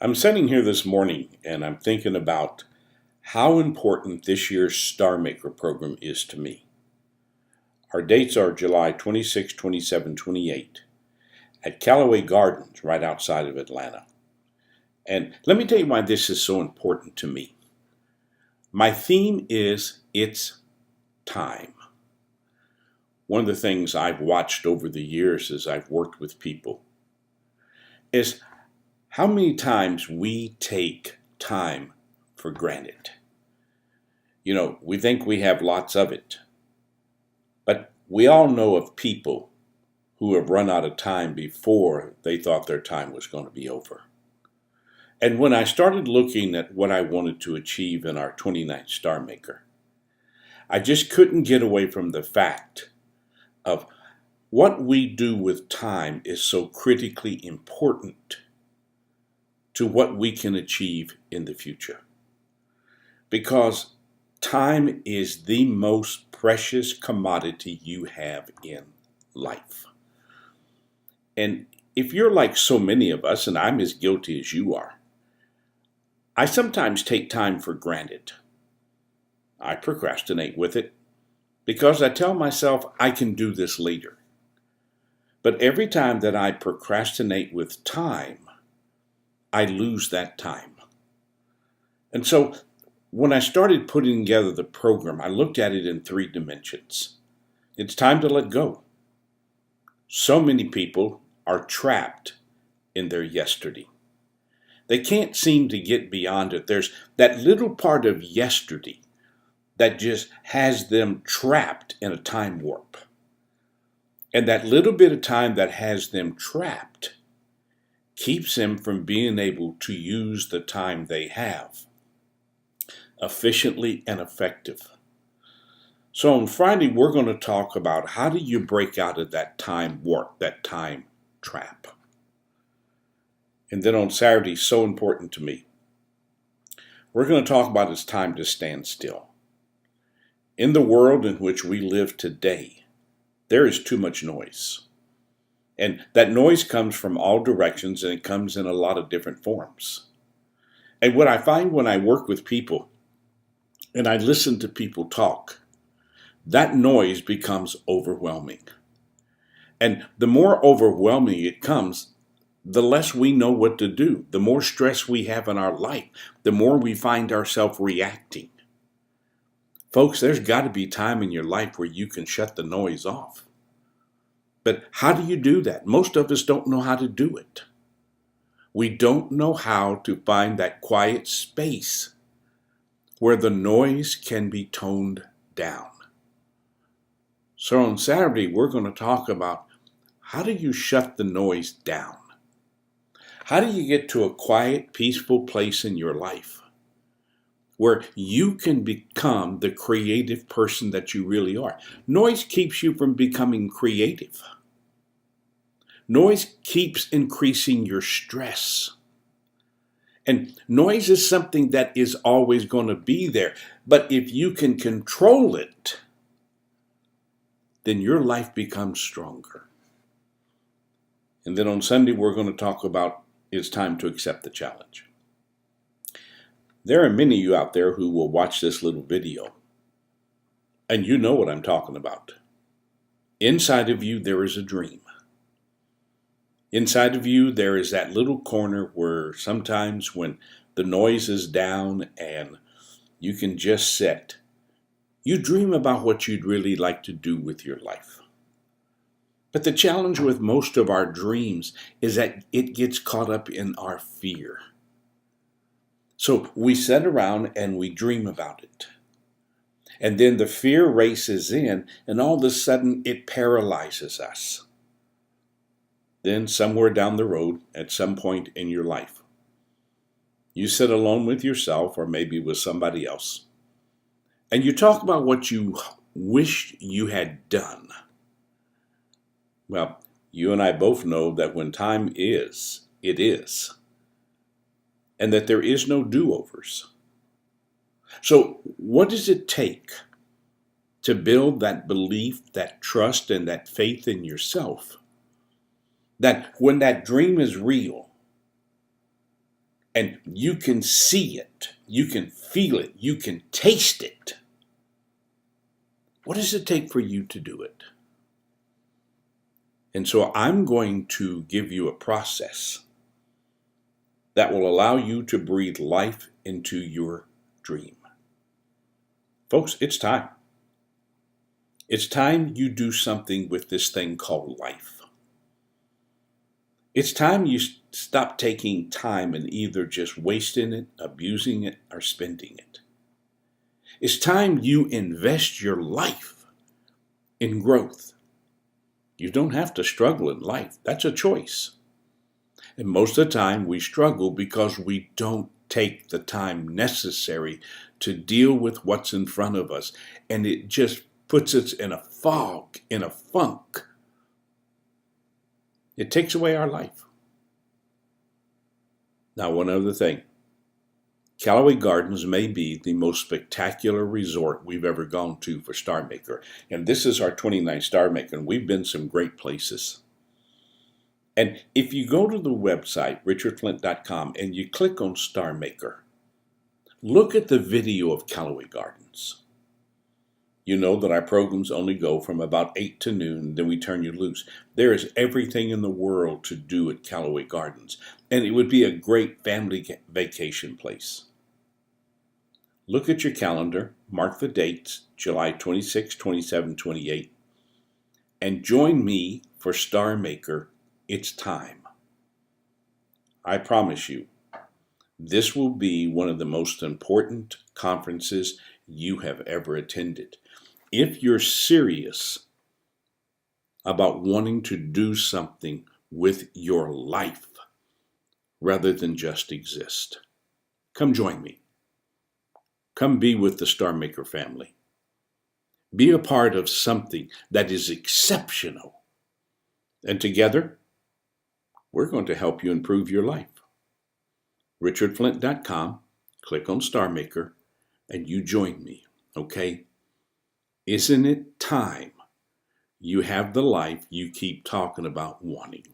I'm sitting here this morning and I'm thinking about how important this year's StarMaker program is to me. Our dates are July 26, 27, 28 at Callaway Gardens right outside of Atlanta. And let me tell you why this is so important to me. My theme is It's Time. One of the things I've watched over the years as I've worked with people is how many times we take time for granted. We think we have lots of it, but we all know of people who have run out of time before they thought their time was going to be over. And when I started looking at what I wanted to achieve in our 29th StarMaker, I just couldn't get away from the fact of what we do with time is so critically important to what we can achieve in the future. Because time is the most precious commodity you have in life. And if you're like so many of us, and I'm as guilty as you are, I sometimes take time for granted. I procrastinate with it because I tell myself I can do this later. But every time that I procrastinate with time, I lose that time. And so when I started putting together the program, I looked at it in 3 dimensions. It's time to let go. So many people are trapped in their yesterday. They can't seem to get beyond it. There's that little part of yesterday that just has them trapped in a time warp. And that little bit of time that has them trapped keeps them from being able to use the time they have efficiently and effective. So on Friday, we're going to talk about how do you break out of that time warp, that time trap. And then on Saturday, so important to me, we're going to talk about it's time to stand still. In the world in which we live today, there is too much noise. And that noise comes from all directions, and it comes in a lot of different forms. And what I find when I work with people and I listen to people talk, that noise becomes overwhelming. And the more overwhelming it comes, the less we know what to do. The more stress we have in our life, the more we find ourselves reacting. Folks, there's got to be time in your life where you can shut the noise off. But how do you do that? Most of us don't know how to do it. We don't know how to find that quiet space where the noise can be toned down. So on Saturday, we're going to talk about how do you shut the noise down? How do you get to a quiet, peaceful place in your life where you can become the creative person that you really are? Noise keeps you from becoming creative. Noise keeps increasing your stress. And noise is something that is always going to be there. But if you can control it, then your life becomes stronger. And then on Sunday, we're going to talk about it's time to accept the challenge. There are many of you out there who will watch this little video, and you know what I'm talking about. Inside of you, there is a dream. Inside of you, there is that little corner where sometimes when the noise is down and you can just sit, you dream about what you'd really like to do with your life. But the challenge with most of our dreams is that it gets caught up in our fear. So we sit around and we dream about it. And then the fear races in, and all of a sudden it paralyzes us. Then somewhere down the road, at some point in your life, you sit alone with yourself or maybe with somebody else, and you talk about what you wished you had done. Well, you and I both know that when time is, it is. And that there is no do-overs. So what does it take to build that belief, that trust, and that faith in yourself? That when that dream is real, And you can see it, you can feel it, you can taste it. What does it take for you to do it? And so I'm going to give you a process that will allow you to breathe life into your dream. Folks, it's time. It's time you do something with this thing called life. It's time you stop taking time and either just wasting it, abusing it, or spending it. It's time you invest your life in growth. You don't have to struggle in life. That's a choice. And most of the time we struggle because we don't take the time necessary to deal with what's in front of us. And it just puts us in a fog, in a funk. It takes away our life. Now, one other thing. Callaway Gardens may be the most spectacular resort we've ever gone to for StarMaker. And this is our 29th StarMaker, and we've been some great places. And if you go to the website, richardflint.com, and you click on StarMaker, look at the video of Callaway Gardens. You know that our programs only go from about 8 to noon, then we turn you loose. There is everything in the world to do at Callaway Gardens, and it would be a great family vacation place. Look at your calendar, mark the dates, July 26, 27, 28, and join me for StarMaker. It's time. I promise you, this will be one of the most important conferences you have ever attended. If you're serious about wanting to do something with your life rather than just exist, come join me. Come be with the StarMaker family. Be a part of something that is exceptional. And together, we're going to help you improve your life. richardflint.com, click on StarMaker, and you join me, okay? Isn't it time you have the life you keep talking about wanting?